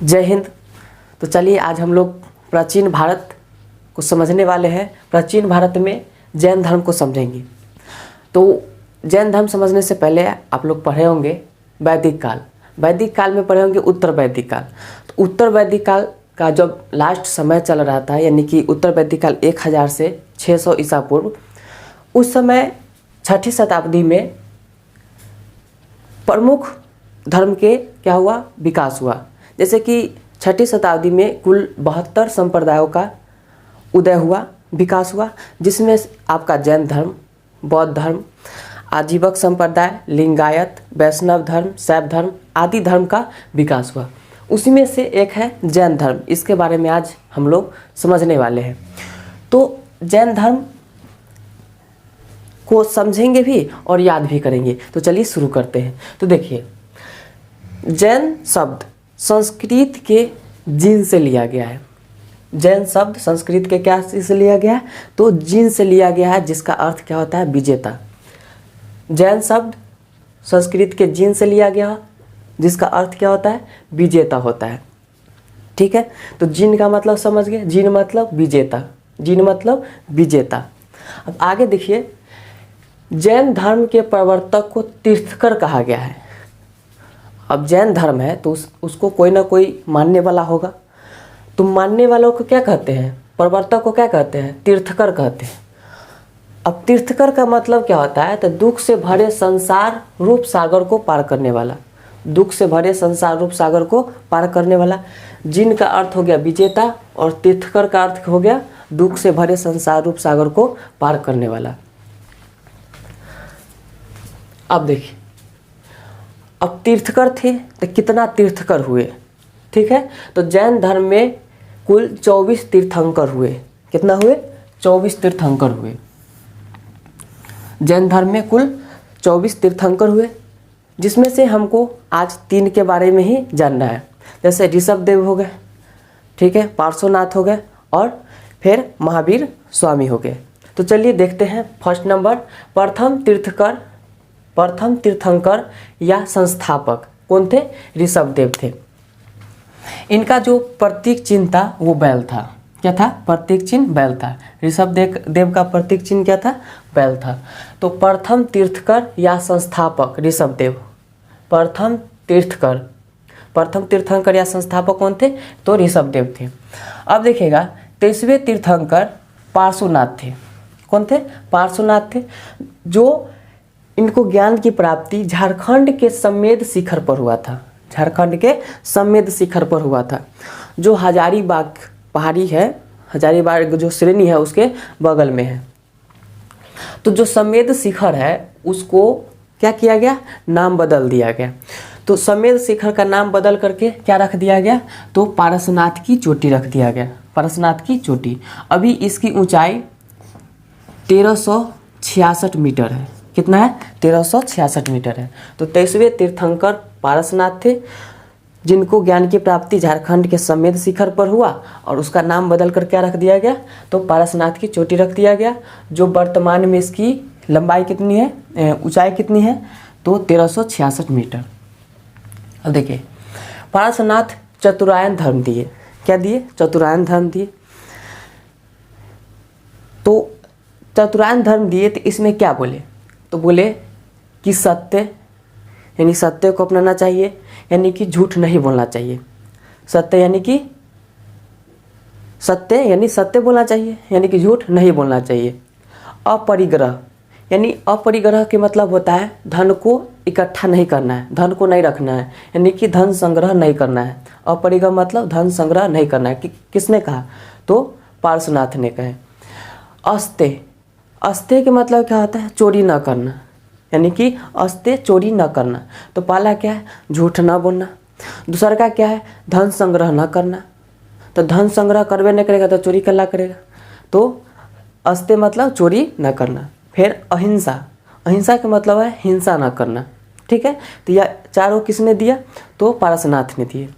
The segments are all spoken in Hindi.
जय हिंद। तो चलिए आज हम लोग प्राचीन भारत को समझने वाले हैं। प्राचीन भारत में जैन धर्म को समझेंगे। तो जैन धर्म समझने से पहले आप लोग पढ़े होंगे वैदिक काल। वैदिक काल में पढ़े होंगे उत्तर वैदिक काल। तो उत्तर वैदिक काल का जब लास्ट समय चल रहा था, यानी कि उत्तर वैदिक काल 1000 से 600 ईसा पूर्व, उस समय 6ठी शताब्दी में प्रमुख धर्म के क्या हुआ, विकास हुआ। जैसे कि 6ठी शताब्दी में कुल 72 संप्रदायों का उदय हुआ, विकास हुआ, जिसमें आपका जैन धर्म, बौद्ध धर्म, आजीवक संप्रदाय, लिंगायत, वैष्णव धर्म, शैव धर्म आदि धर्म का विकास हुआ। उसी में से एक है जैन धर्म। इसके बारे में आज हम लोग समझने वाले हैं। तो जैन धर्म को समझेंगे भी और याद भी करेंगे। तो चलिए शुरू करते हैं। तो देखिए, जैन शब्द संस्कृत के जीन से लिया गया है। जैन शब्द संस्कृत के क्या से लिया गया है? तो जीन से लिया गया है, जिसका अर्थ क्या होता है? विजेता। जैन शब्द संस्कृत के जीन से लिया गया, जिसका अर्थ क्या होता है? विजेता होता है। ठीक है, तो जीन का मतलब समझ गए। जीन मतलब विजेता, जीन मतलब विजेता। अब आगे देखिए, जैन धर्म के प्रवर्तक को तीर्थकर कहा गया है। अब जैन धर्म है तो उसको कोई ना कोई मानने वाला होगा। तो मानने वालों को क्या कहते हैं? प्रवर्तक को क्या कहते हैं? तीर्थकर कहते हैं। अब तीर्थकर का मतलब क्या होता है? तो दुख से भरे संसार रूप सागर को पार करने वाला। दुख से भरे संसार रूप सागर को पार करने वाला। जिन का अर्थ हो गया विजेता और तीर्थकर का अर्थ हो गया दुख से भरे संसार रूप सागर को पार करने वाला। अब देखिए, अब तीर्थकर थे तो कितना तीर्थकर हुए? ठीक है, तो जैन धर्म में कुल 24 तीर्थंकर हुए। कितना हुए? 24 तीर्थंकर हुए। जैन धर्म में कुल 24 तीर्थंकर हुए, जिसमें से हमको आज 3 के बारे में ही जानना है। जैसे ऋषभदेव हो गए, ठीक है, पार्श्वनाथ हो गए और फिर महावीर स्वामी हो गए। तो चलिए देखते हैं। फर्स्ट नंबर, प्रथम तीर्थंकर या संस्थापक कौन थे? ऋषभदेव थे। इनका जो प्रतीक चिन्ह था वो बैल था। क्या था? प्रतीक चिन्ह बैल था। ऋषभदेव का प्रतीक चिन्ह क्या था? बैल था। तो प्रथम तीर्थकर या संस्थापक ऋषभदेव। प्रथम तीर्थंकर या संस्थापक कौन थे? तो ऋषभदेव थे। अब देखिएगा, 23वें तीर्थंकर पार्श्वनाथ थे। कौन थे? पार्श्वनाथ थे, जो इनको ज्ञान की प्राप्ति झारखंड के सम्मेद शिखर पर हुआ था। झारखंड के सम्मेद शिखर पर हुआ था, जो हजारीबाग पहाड़ी है, हजारीबाग जो श्रेणी है उसके बगल में है। तो जो सम्मेद शिखर है उसको क्या किया गया? नाम बदल दिया गया। तो सम्मेद शिखर का नाम बदल करके क्या रख दिया गया? तो पारसनाथ की चोटी रख दिया गया। पारसनाथ की चोटी। अभी इसकी ऊंचाई 1366 मीटर है। कितना है? 1366 मीटर है। तो 23वें तीर्थंकर पारसनाथ थे, जिनको ज्ञान की प्राप्ति झारखंड के सम्मेद शिखर पर हुआ और उसका नाम बदल कर क्या रख दिया गया? तो पारसनाथ की चोटी रख दिया गया, जो वर्तमान में इसकी लंबाई कितनी है, ऊंचाई कितनी है? तो 1366 मीटर। अब देखिए, पारसनाथ चतुरायन धर्म दिए। क्या दिए? चतुरायन धर्म दिए। तो चतुरायन धर्म दिए तो इसमें क्या बोले? तो बोले कि सत्य, यानी सत्य को अपनाना चाहिए, यानी कि झूठ नहीं बोलना चाहिए। सत्य यानी सत्य बोलना चाहिए, यानी कि झूठ नहीं बोलना चाहिए। अपरिग्रह, यानी अपरिग्रह के मतलब होता है धन को इकट्ठा नहीं करना है, धन को नहीं रखना है, यानी कि धन संग्रह नहीं करना है। अपरिग्रह मतलब धन संग्रह नहीं करना है। किसने कहा? तो पार्श्वनाथ ने कहे। अस्ते के मतलब क्या होता है? चोरी ना करना, यानी कि अस्ते चोरी ना करना। तो पहला क्या है? झूठ ना बोलना। दूसरा का क्या है? धन संग्रह ना करना। तो धन संग्रह करवे नहीं करेगा तो चोरी कल्ला करेगा। तो अस्ते मतलब चोरी ना करना। फिर अहिंसा, अहिंसा का मतलब है हिंसा ना करना। ठीक है, तो यह चारों किसने दिया? तो पारसनाथ ने दिए।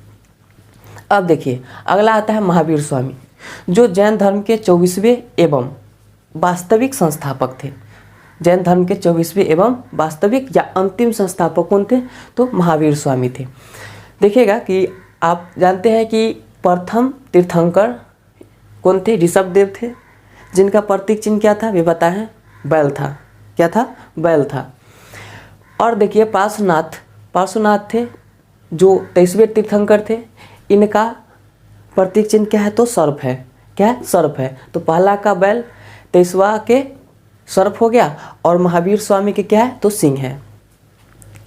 अब देखिए, अगला आता है महावीर स्वामी, जो जैन धर्म के 24वें एवं वास्तविक संस्थापक थे। जैन धर्म के 24वें एवं वास्तविक या अंतिम संस्थापक कौन थे? तो महावीर स्वामी थे। देखिएगा कि आप जानते हैं कि प्रथम तीर्थंकर कौन थे? ऋषभदेव थे, जिनका प्रतीक चिन्ह क्या था? वे पता है, बैल था। क्या था? बैल था। और देखिए पार्श्वनाथ थे जो 23वें तीर्थंकर थे, इनका प्रतीक चिन्ह क्या है? तो सर्प है। क्या है? सर्प है। तो पहला का बैल, 23वां के सर्प हो गया, और महावीर स्वामी के क्या है? तो सिंह है।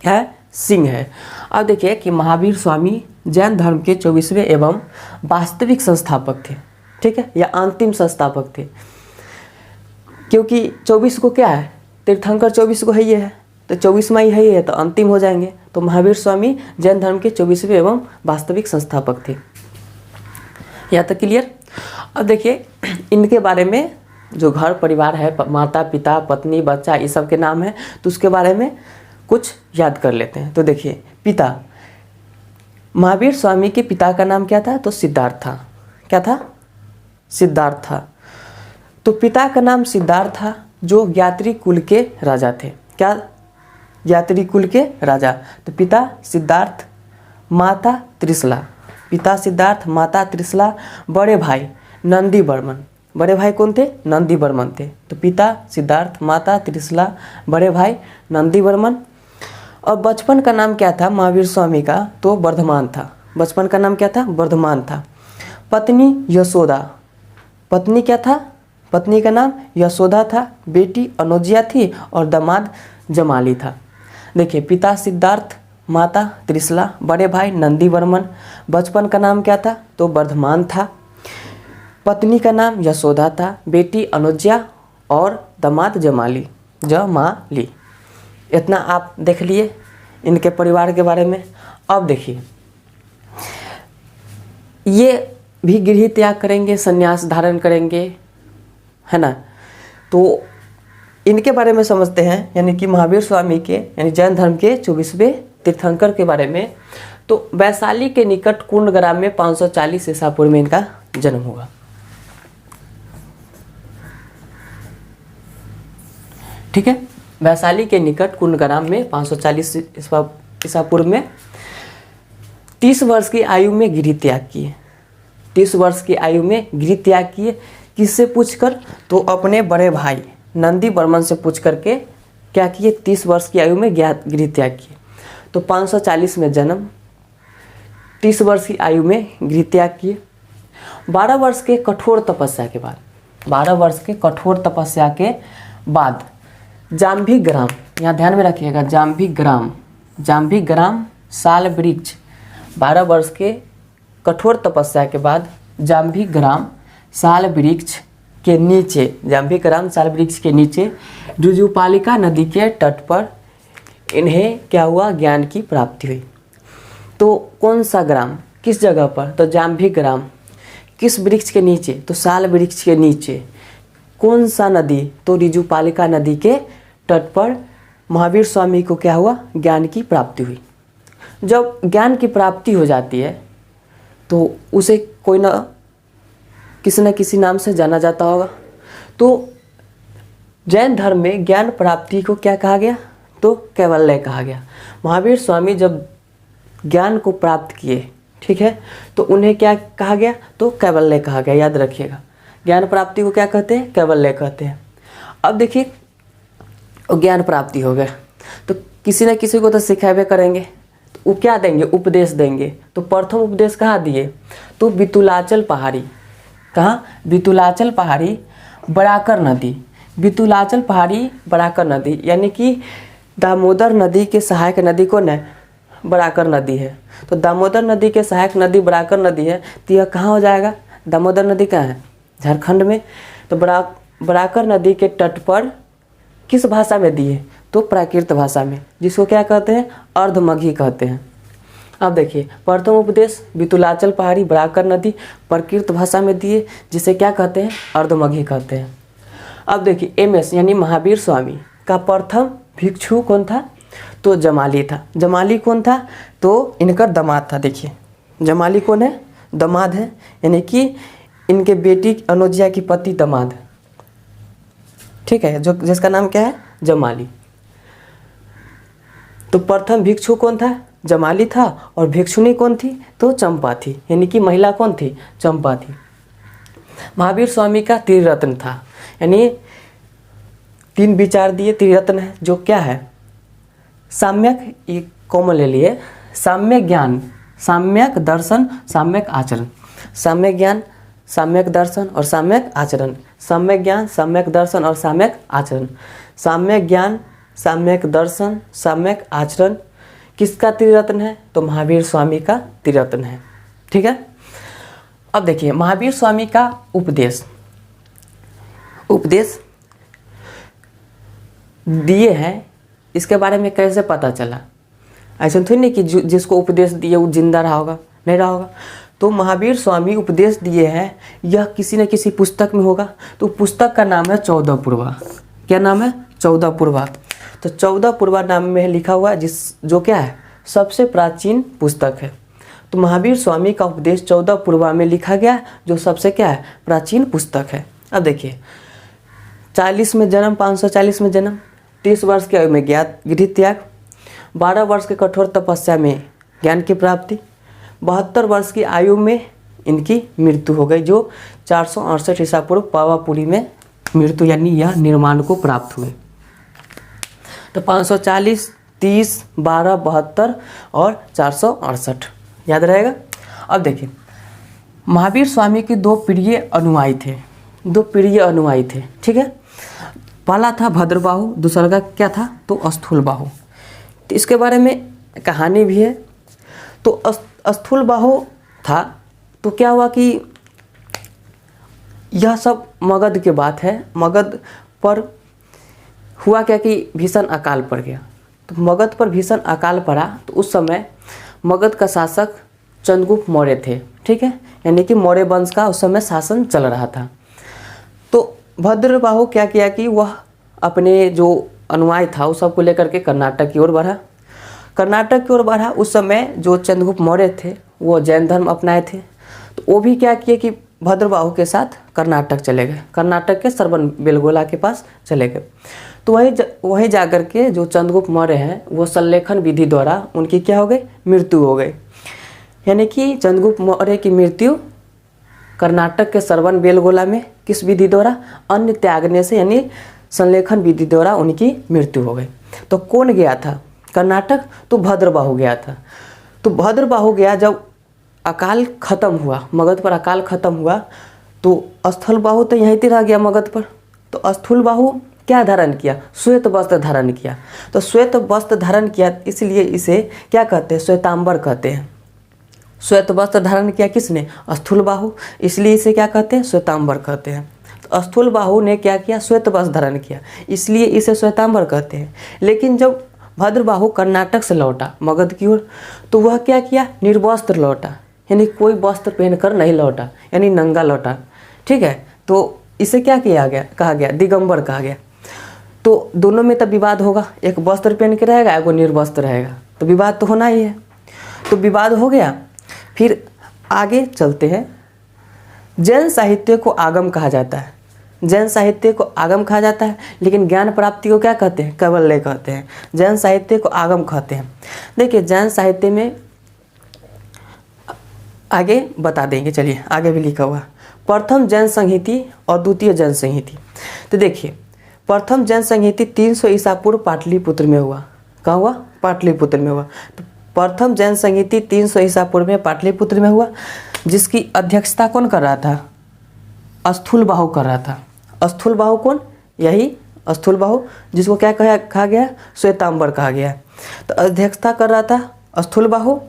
क्या है? सिंह है। अब देखिए कि महावीर स्वामी जैन धर्म के 24वें एवं वास्तविक संस्थापक थे। ठीक है, या अंतिम संस्थापक थे, क्योंकि 24 को क्या है? तीर्थंकर 24 को है, ये है, तो 24वां ही है, तो अंतिम हो जाएंगे। तो महावीर स्वामी जैन धर्म के 24वें एवं वास्तविक संस्थापक थे। यहाँ तक क्लियर? अब देखिए इनके बारे में, जो घर परिवार है, माता पिता पत्नी बच्चा, ये सब के नाम है, तो उसके बारे में कुछ याद कर लेते हैं। तो देखिए पिता, महावीर स्वामी के पिता का नाम क्या था? तो सिद्धार्थ था। क्या था? सिद्धार्थ था। तो पिता का नाम सिद्धार्थ था, जो ज्ञात्री कुल के राजा थे। क्या? ज्ञात्री कुल के राजा। तो पिता सिद्धार्थ, माता त्रिशला। पिता सिद्धार्थ, माता त्रिशला, बड़े भाई नंदी वर्मन। बड़े भाई कौन थे? नंदी वर्मन थे। तो पिता सिद्धार्थ, माता त्रिशला, बड़े भाई नंदी वर्मन। और बचपन का नाम क्या था महावीर स्वामी का? तो वर्धमान था। बचपन का नाम क्या था? वर्धमान था। पत्नी यशोदा। पत्नी क्या था? पत्नी का नाम यशोदा था। बेटी अनुज्या थी और दामाद जमाली था। देखिए पिता सिद्धार्थ, माता त्रिशला, बड़े भाई नंदी वर्मन। बचपन का नाम क्या था? तो वर्धमान था। पत्नी का नाम यशोदा था, बेटी अनुज्या और दामाद जमाली। इतना आप देख लिए इनके परिवार के बारे में। अब देखिए ये भी गृह त्याग करेंगे, संन्यास धारण करेंगे, है ना। तो इनके बारे में समझते हैं, यानी कि महावीर स्वामी के, यानी जैन धर्म के 24वें तीर्थंकर के बारे में। तो वैशाली के निकट कुंडग्राम में 540 ईसा पूर्व में इनका जन्म हुआ। ठीक है, वैशाली के निकट कुंडग्राम में 540 ईसा पूर्व में 30 वर्ष की आयु में गृह त्याग किए। 30 वर्ष की आयु में गृह त्याग किए। किससे पूछकर? तो अपने बड़े भाई नंदी वर्मन से पूछ करके क्या किए? 30 वर्ष की आयु में गृह त्याग किए। तो 540 में जन्म, 30 वर्ष की आयु में गृह त्याग किए। 12 वर्ष के कठोर तपस्या के बाद, 12 वर्ष के कठोर तपस्या के बाद जाम्भी ग्राम, यहाँ ध्यान में रखिएगा, जाम्भी ग्राम साल वृक्ष। 12 वर्ष के कठोर तपस्या के बाद जाम्भी ग्राम साल वृक्ष के नीचे, जाम्भी ग्राम साल वृक्ष के नीचे जुजुपालिका नदी के तट पर इन्हें क्या हुआ? ज्ञान की प्राप्ति हुई। तो कौन सा ग्राम, किस जगह पर? तो जाम्भी ग्राम। किस वृक्ष के नीचे? तो साल वृक्ष के नीचे। कौन सा नदी? तो ऋजुपालिका नदी के तट पर महावीर स्वामी को क्या हुआ? ज्ञान की प्राप्ति हुई। जब ज्ञान की प्राप्ति हो जाती है तो उसे कोई ना किसी नाम से जाना जाता होगा। तो जैन धर्म में ज्ञान प्राप्ति को क्या कहा गया? तो कैवल्य कहा गया। महावीर स्वामी जब ज्ञान को प्राप्त किए, ठीक है, तो उन्हें क्या कहा गया? तो कैवल्य कहा गया। याद रखिएगा, ज्ञान प्राप्ति को क्या कहते हैं? कैवल्य कहते हैं। अब देखिए ज्ञान प्राप्ति हो गया तो किसी न किसी को तो सिखावे करेंगे, तो वो क्या देंगे? उपदेश देंगे। तो प्रथम उपदेश कहाँ दिए? तो बितुलाचल पहाड़ी। कहाँ? बितुलाचल पहाड़ी, बराकर नदी। बितुलाचल पहाड़ी, बराकर नदी, यानी कि दामोदर नदी के सहायक नदी कौन है? बराकर नदी है। तो दामोदर नदी के सहायक नदी बराकर नदी है, तो यह कहाँ हो जाएगा? दामोदर नदी कहाँ है? झारखंड में। तो बराकर नदी के तट पर किस भाषा में दिए? तो प्राकृत भाषा में, जिसको क्या कहते हैं? अर्धमगही कहते हैं। अब देखिए प्रथम उपदेश बितुलाचल पहाड़ी, बराकर नदी, प्राकृत भाषा में दिए, जिसे क्या कहते हैं? अर्धमगही कहते हैं। अब देखिए MS यानी महावीर स्वामी का प्रथम भिक्षु कौन था? तो जमाली था। जमाली कौन था? तो इनका दामाद था। देखिए जमाली कौन है? दामाद है, यानी कि इनके बेटी अनुज्या की पति दामाद, ठीक है, जो जिसका नाम क्या है? जमाली। तो प्रथम भिक्षु कौन था? जमाली था और भिक्षुणी कौन थी? तो चंपा थी, यानी कि महिला कौन थी? चंपा थी। महावीर स्वामी का त्रिरत्न था, यानी 3 विचार दिए त्रिरत्न है, जो क्या है? साम्यक, ये कॉमन ले लिए, साम्यक ज्ञान, साम्यक दर्शन, साम्यक आचरण। साम्यक ज्ञान, साम्यक दर्शन और साम्यक आचरण। साम्यक ज्ञान, साम्यक दर्शन और साम्यक आचरण। साम्यक ज्ञान, साम्यक दर्शन, साम्यक आचरण किसका त्रिरत्न है? तो महावीर स्वामी का त्रिरत्न है। ठीक है। अब देखिए महावीर स्वामी का उपदेश दिए हैं, इसके बारे में कैसे पता चला? ऐसा थोड़ी नहीं कि जिसको उपदेश दिए वो जिंदा रहा होगा, नहीं रहा होगा। तो महावीर स्वामी उपदेश दिए हैं, यह किसी न किसी पुस्तक में होगा। तो पुस्तक का नाम है 14 पूर्वा। क्या नाम है? 14 पूर्वा। तो 14 पूर्वा नाम में लिखा हुआ है, जो क्या है? सबसे प्राचीन पुस्तक है। तो महावीर स्वामी का उपदेश 14 पूर्वा में लिखा गया, जो सबसे क्या है? प्राचीन पुस्तक है। अब देखिए 40 में जन्म, 540 में जन्म, 30 वर्ष की आयु में गृह त्याग, 12 वर्ष के कठोर तपस्या में ज्ञान की प्राप्ति, 72 वर्ष की आयु में इनकी मृत्यु हो गई, जो 468 ईसा पूर्व पावापुरी में मृत्यु यानी यह निर्माण को प्राप्त हुए। तो 540, 30, 12, 72 और 468 याद रहेगा। अब देखिए महावीर स्वामी के 2 प्रिय अनुयायी थे। ठीक है। पहला था भद्रबाहु, दूसरा का क्या था? तो स्थूलबाहु। तो इसके बारे में कहानी भी है। तो स्थूलबाहु था तो क्या हुआ कि यह सब मगध की बात है। मगध पर हुआ क्या कि भीषण अकाल पड़ गया। तो मगध पर भीषण अकाल पड़ा तो उस समय मगध का शासक चंद्रगुप्त मौर्य थे। ठीक है, यानी कि मौर्य वंश का उस समय शासन चल रहा था। तो भद्रबाहु क्या किया कि वह अपने जो अनुयायी था उस सबको लेकर के कर्नाटक की ओर बढ़ा। उस समय जो चंद्रगुप्त मौर्य थे वो जैन धर्म अपनाए थे। तो वो भी क्या किए कि भद्रबाहु के साथ कर्नाटक चले गए, कर्नाटक के श्रवण बेलगोला के पास चले गए। तो वहीं जाकर के जो चंद्रगुप्त मौर्य हैं वो संलेखन विधि द्वारा उनकी क्या हो गई? मृत्यु हो गई। यानी कि चंद्रगुप्त मौर्य की मृत्यु कर्नाटक के श्रवण बेलगोला में किस विधि द्वारा? अन्न त्यागने से, यानी संलेखन विधि द्वारा उनकी मृत्यु हो गई। तो कौन गया था कर्नाटक? तो भद्रबाहु गया था। तो भद्रबाहु गया, जब अकाल खत्म हुआ, मगध पर अकाल खत्म हुआ, तो स्थूलबाहु तो यहीं पे रह गया मगध पर। तो स्थूलबाहु क्या धारण किया? श्वेत वस्त्र धारण किया। तो श्वेत वस्त्र धारण किया, इसलिए इसे क्या कहते हैं? श्वेतांबर कहते हैं। श्वेत वस्त्र धारण किया किसने? स्थूलबाहु, इसलिए इसे क्या कहते हैं? श्वेतांबर कहते हैं। तो स्थूलबाहु ने क्या किया? श्वेत वस्त्र धारण किया, इसलिए इसे श्वेतांबर कहते हैं। लेकिन जब भद्रबाहु कर्नाटक से लौटा मगध की ओर, तो वह क्या किया? निर्वस्त्र लौटा, यानी कोई वस्त्र पहनकर नहीं लौटा, यानी नंगा लौटा। ठीक है। तो इसे क्या कहा गया? दिगंबर कहा गया। तो दोनों में तब विवाद होगा, एक वस्त्र पहन के रहेगा, एक निर्वस्त्र रहेगा, तो विवाद तो होना ही है। तो विवाद हो गया। फिर आगे चलते हैं। जैन साहित्य को आगम कहा जाता है। जैन साहित्य को आगम कहा जाता है, लेकिन ज्ञान प्राप्ति को क्या कहते हैं? कैवल्य कहते हैं। जैन साहित्य को आगम कहते हैं। देखिए जैन साहित्य में आगे बता देंगे, चलिए आगे भी लिखा हुआ प्रथम जैन संहिति और द्वितीय जैन संहिति। तो देखिए प्रथम जैन संहिति 300 ईसा पूर्व पाटलिपुत्र में हुआ। कहाँ हुआ? पाटलिपुत्र में हुआ। तो प्रथम जैन संहिति 300 ईसा पूर्व में पाटलिपुत्र में हुआ, जिसकी अध्यक्षता कौन कर रहा था? स्थूलबाहु कर रहा था। स्थूलबाहु कौन? यही स्थूलबाहु, जिसको क्या कहा गया? श्वेतांबर कहा गया। तो अध्यक्षता कर रहा था स्थूलबाहु।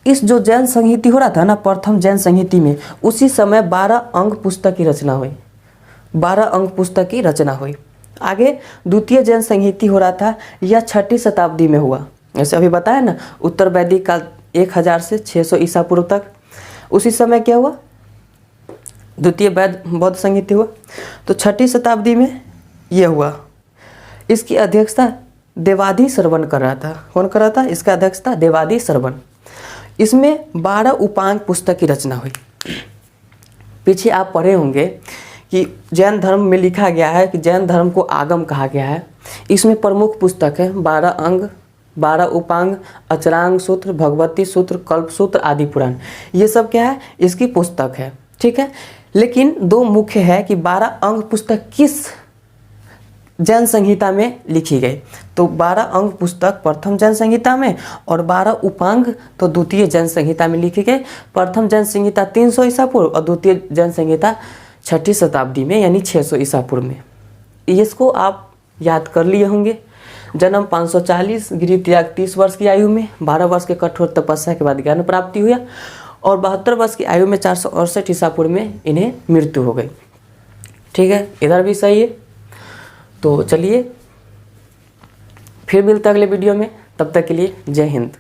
इस जो जैन संहिति हो रहा था ना, प्रथम जैन संहिति में उसी समय 12 अंग पुस्तक की रचना हुई। 12 अंग पुस्तक की रचना हुई। आगे द्वितीय जैन संहिति हो रहा था, यह 6ठी शताब्दी में हुआ। जैसे अभी बताया ना, उत्तर वैदिक काल 1000 से 600 ईसा पूर्व तक, उसी समय क्या हुआ? द्वितीय बौद्ध संहिति हुआ। तो 6ठी शताब्दी में यह हुआ। इसकी अध्यक्षता देवादी श्रवण कर रहा था। कौन कर रहा था? इसका अध्यक्षता देवादी श्रवण। इसमें 12 उपांग पुस्तक की रचना हुई। पीछे आप पढ़े होंगे कि जैन धर्म में लिखा गया है कि जैन धर्म को आगम कहा गया है। इसमें प्रमुख पुस्तक है 12 अंग 12 उपांग, अचरांग सूत्र, भगवती सूत्र, कल्प सूत्र, आदि पुराण, ये सब क्या है, इसकी पुस्तक है। ठीक है, लेकिन दो मुख्य है कि 12 अंग पुस्तक किस जैन संहिता में लिखी गई। तो 12 अंग पुस्तक प्रथम जैन संहिता में और 12 उपांग तो द्वितीय जैन संहिता में लिखी गई। प्रथम जैन संहिता 300 ईसा पूर्व और द्वितीय जैन संहिता 6ठी शताब्दी में यानी 600 ईसा पूर्व में। इसको आप याद कर लिए होंगे। जन्म 540, गृह त्याग 30 वर्ष की आयु में, 12 वर्ष के कठोर तपस्या के बाद ज्ञान प्राप्ति हुआ और 72 वर्ष की आयु में 468 ईसा पूर्व में इन्हें मृत्यु हो गई। ठीक है, इधर भी सही है। तो चलिए फिर मिलते हैं अगले वीडियो में, तब तक के लिए जय हिंद।